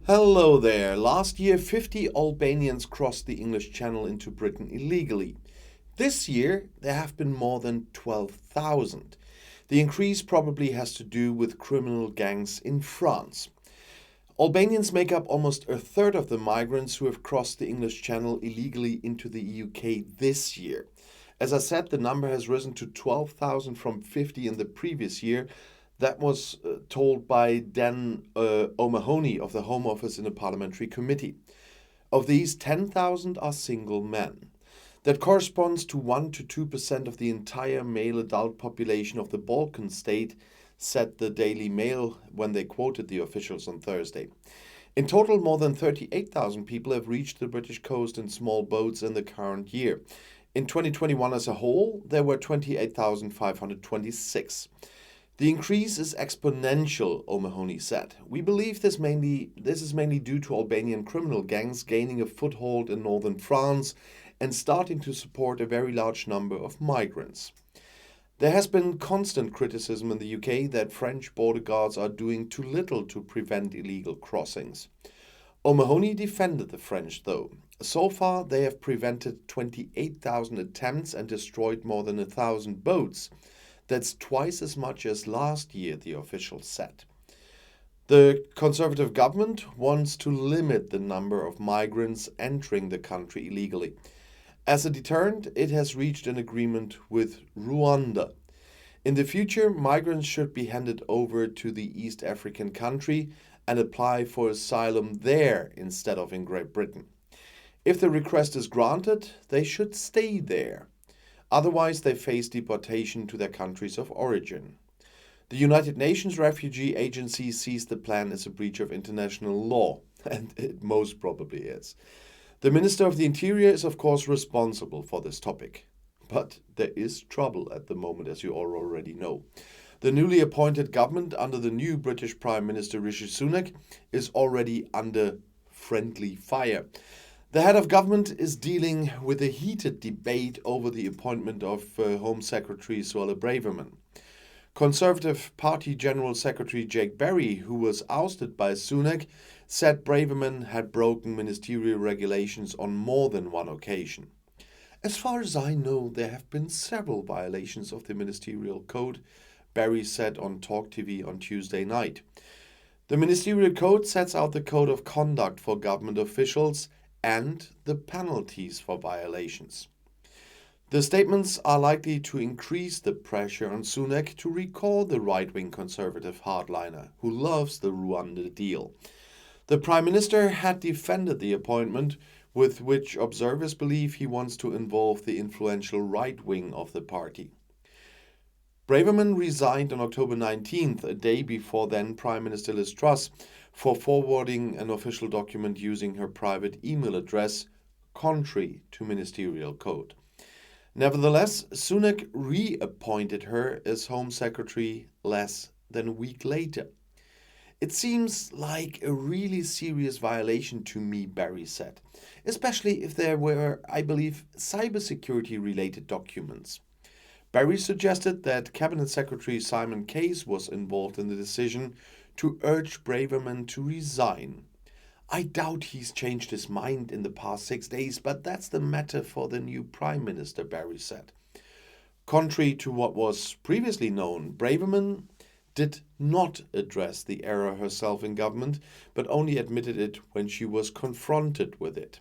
Hello there. Last year, 50 Albanians crossed the English Channel into Britain illegally. This year, there have been more than 12,000. The increase probably has to do with criminal gangs in France. Albanians make up almost a third of the migrants who have crossed the English Channel illegally into the UK this year. As I said, the number has risen to 12,000 from 50 in the previous year. That was told by Dan O'Mahony of the Home Office in a parliamentary committee. Of these, 10,000 are single men. That corresponds to 1 to 2% of the entire male adult population of the Balkan state, said the Daily Mail when they quoted the officials on Thursday. In total, more than 38,000 people have reached the British coast in small boats in the current year. In 2021 as a whole, there were 28,526. The increase is exponential, O'Mahony said. We believe this is mainly due to Albanian criminal gangs gaining a foothold in northern France and starting to support a very large number of migrants. There has been constant criticism in the UK that French border guards are doing too little to prevent illegal crossings. O'Mahony defended the French, though. So far, they have prevented 28,000 attempts and destroyed more than 1,000 boats. That's twice as much as last year, the officials said. The Conservative government wants to limit the number of migrants entering the country illegally. As a deterrent, it has reached an agreement with Rwanda. In the future, migrants should be handed over to the East African country and apply for asylum there instead of in Great Britain. If the request is granted, they should stay there. Otherwise, they face deportation to their countries of origin. The United Nations Refugee Agency sees the plan as a breach of international law, and it most probably is. The Minister of the Interior is, of course, responsible for this topic. But there is trouble at the moment, as you all already know. The newly appointed government under the new British Prime Minister Rishi Sunak is already under friendly fire. The head of government is dealing with a heated debate over the appointment of Home Secretary Suella Braverman. Conservative Party General Secretary Jake Berry, who was ousted by Sunak, said Braverman had broken ministerial regulations on more than one occasion. As far as I know, there have been several violations of the ministerial code, Berry said on Talk TV on Tuesday night. The ministerial code sets out the code of conduct for government officials and the penalties for violations. The statements are likely to increase the pressure on Sunak to recall the right-wing conservative hardliner who loves the Rwanda deal. The Prime Minister had defended the appointment, with which observers believe he wants to involve the influential right wing of the party. Braverman resigned on October 19th, a day before then Prime Minister Liz Truss, for forwarding an official document using her private email address, contrary to ministerial code. Nevertheless, Sunak reappointed her as Home Secretary less than a week later. It seems like a really serious violation to me, Berry said, especially if there were, I believe, cybersecurity-related documents. Berry suggested that Cabinet Secretary Simon Case was involved in the decision to urge Braverman to resign. I doubt he's changed his mind in the past 6 days, but that's the matter for the new Prime Minister, Berry said. Contrary to what was previously known, Braverman did not address the error herself in government, but only admitted it when she was confronted with it.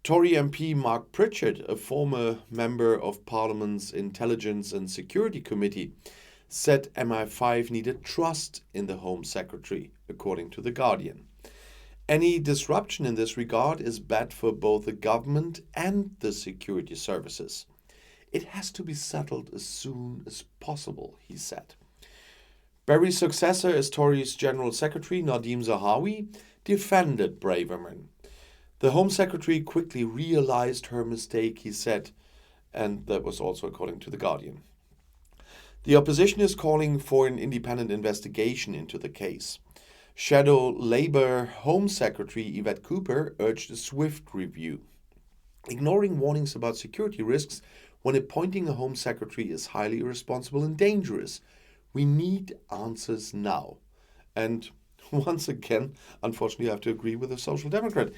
Tory MP Mark Pritchard, a former member of Parliament's Intelligence and Security Committee, said MI5 needed trust in the Home Secretary, according to The Guardian. Any disruption in this regard is bad for both the government and the security services. It has to be settled as soon as possible, he said. Berry's successor as Tory's General Secretary, Nadeem Zahawi, defended Braverman. The Home Secretary quickly realized her mistake, he said, and that was also according to The Guardian. The opposition is calling for an independent investigation into the case. Shadow Labour Home Secretary Yvette Cooper urged a swift review. Ignoring warnings about security risks when appointing a Home Secretary is highly irresponsible and dangerous. We need answers now. And once again, unfortunately, I have to agree with the Social Democrat.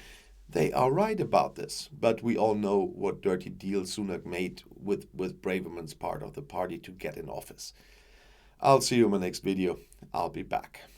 They are right about this, but we all know what dirty deal Sunak made with Braverman's part of the party to get in office. I'll see you in my next video. I'll be back.